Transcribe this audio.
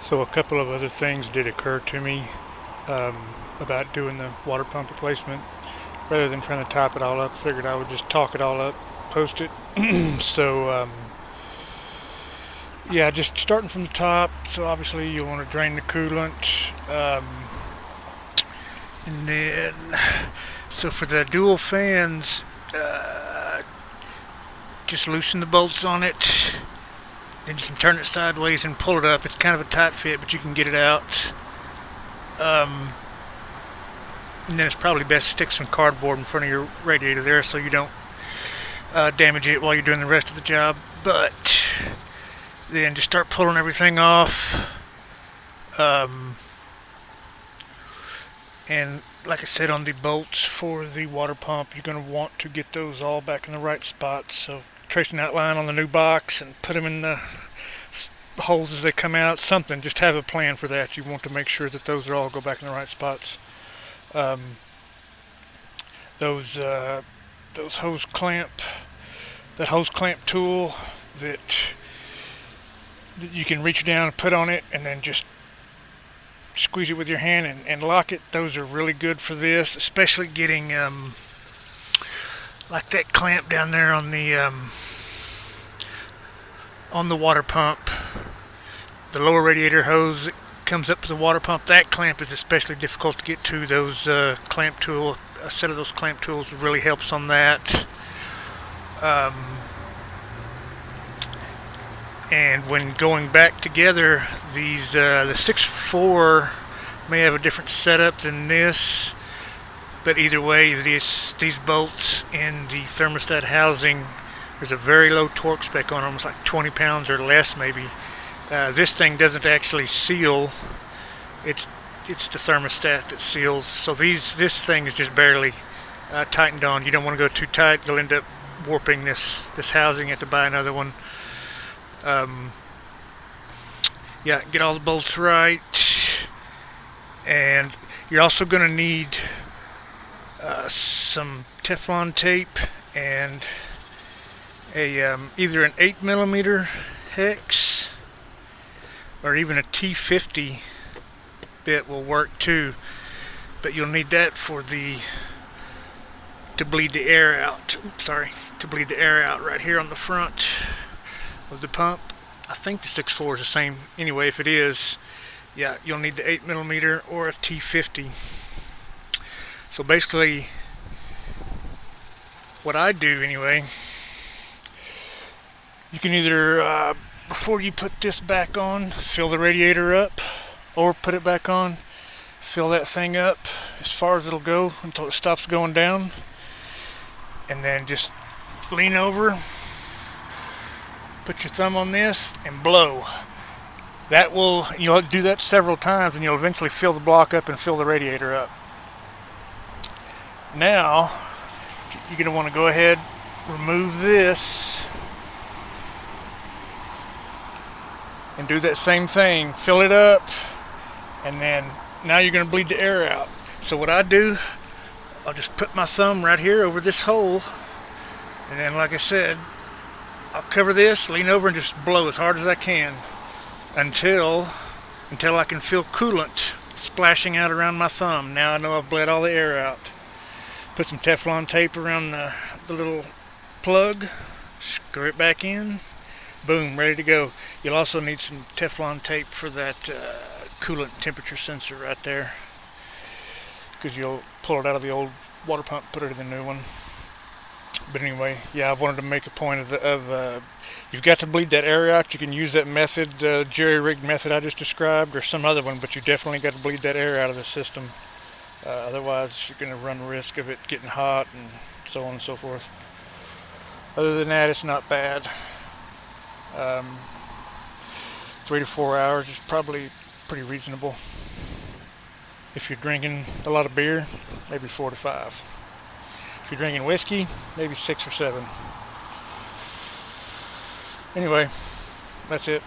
So a couple of other things did occur to me um, about doing the water pump replacement. Rather than trying to type it all up, I figured I would just talk it all up, post it. So yeah, just starting from the top. So obviously you want to drain the coolant, and then so for the dual fans, just loosen the bolts on it. Then you can turn it sideways and pull it up. It's kind of a tight fit, but you can get it out. Um, and then it's probably best to stick some cardboard in front of your radiator there so you don't damage it while you're doing the rest of the job. But then just start pulling everything off. And like I said, on the bolts for the water pump, you're going to want to get those all back in the right spots. So trace an outline on the new box and put them in the holes as they come out. Something, just have a plan for that. You want to make sure that those are all go back in the right spots. Um, those hose clamp, that hose clamp tool that you can reach down and put on it, and then just squeeze it with your hand and lock it. Those are really good for this, especially getting like that clamp down there on the water pump, the lower radiator hose that comes up to the water pump. That clamp is especially difficult to get to. Those clamp tool, a set of those clamp tools really helps on that. And when going back together, these the 6.4 may have a different setup than this, but either way, these bolts in the thermostat housing, there's a very low torque spec on them. It's like 20 pounds or less, maybe. This thing doesn't actually seal. It's the thermostat that seals. So this thing is just barely tightened on. You don't want to go too tight. You'll end up warping this housing. You have to buy another one. Yeah, get all the bolts right, and you're also going to need some Teflon tape and a either an 8mm hex or even a T50 bit will work too, but you'll need that for to bleed the air out. To bleed the air out right here on the front of the pump. I think the 6.4 is the same anyway. If it is, yeah, you'll need the 8mm or a T50. So basically, what I do anyway, you can either before you put this back on, fill the radiator up, or put it back on, fill that thing up as far as it'll go until it stops going down, and then just lean over, put your thumb on this, and blow. You'll do that several times, and you'll eventually fill the block up and fill the radiator up. Now, you're going to want to go ahead, remove this, and do that same thing. Fill it up, and then now you're going to bleed the air out. So what I do, I'll just put my thumb right here over this hole, and then like I said, I'll cover this, lean over, and just blow as hard as I can until I can feel coolant splashing out around my thumb. Now I know I've bled all the air out. Put some Teflon tape around the little plug, screw it back in, boom, ready to go. You'll also need some Teflon tape for that coolant temperature sensor right there, because you'll pull it out of the old water pump, put it in the new one. But anyway, yeah, I wanted to make a point of you've got to bleed that air out. You can use that method, the jerry-rigged method I just described, or some other one, but you definitely got to bleed that air out of the system. Otherwise, you're going to run the risk of it getting hot and so on and so forth. Other than that, it's not bad. 3 to 4 hours is probably pretty reasonable. If you're drinking a lot of beer, maybe 4 to 5. If you're drinking whiskey, maybe 6 or 7. Anyway, that's it.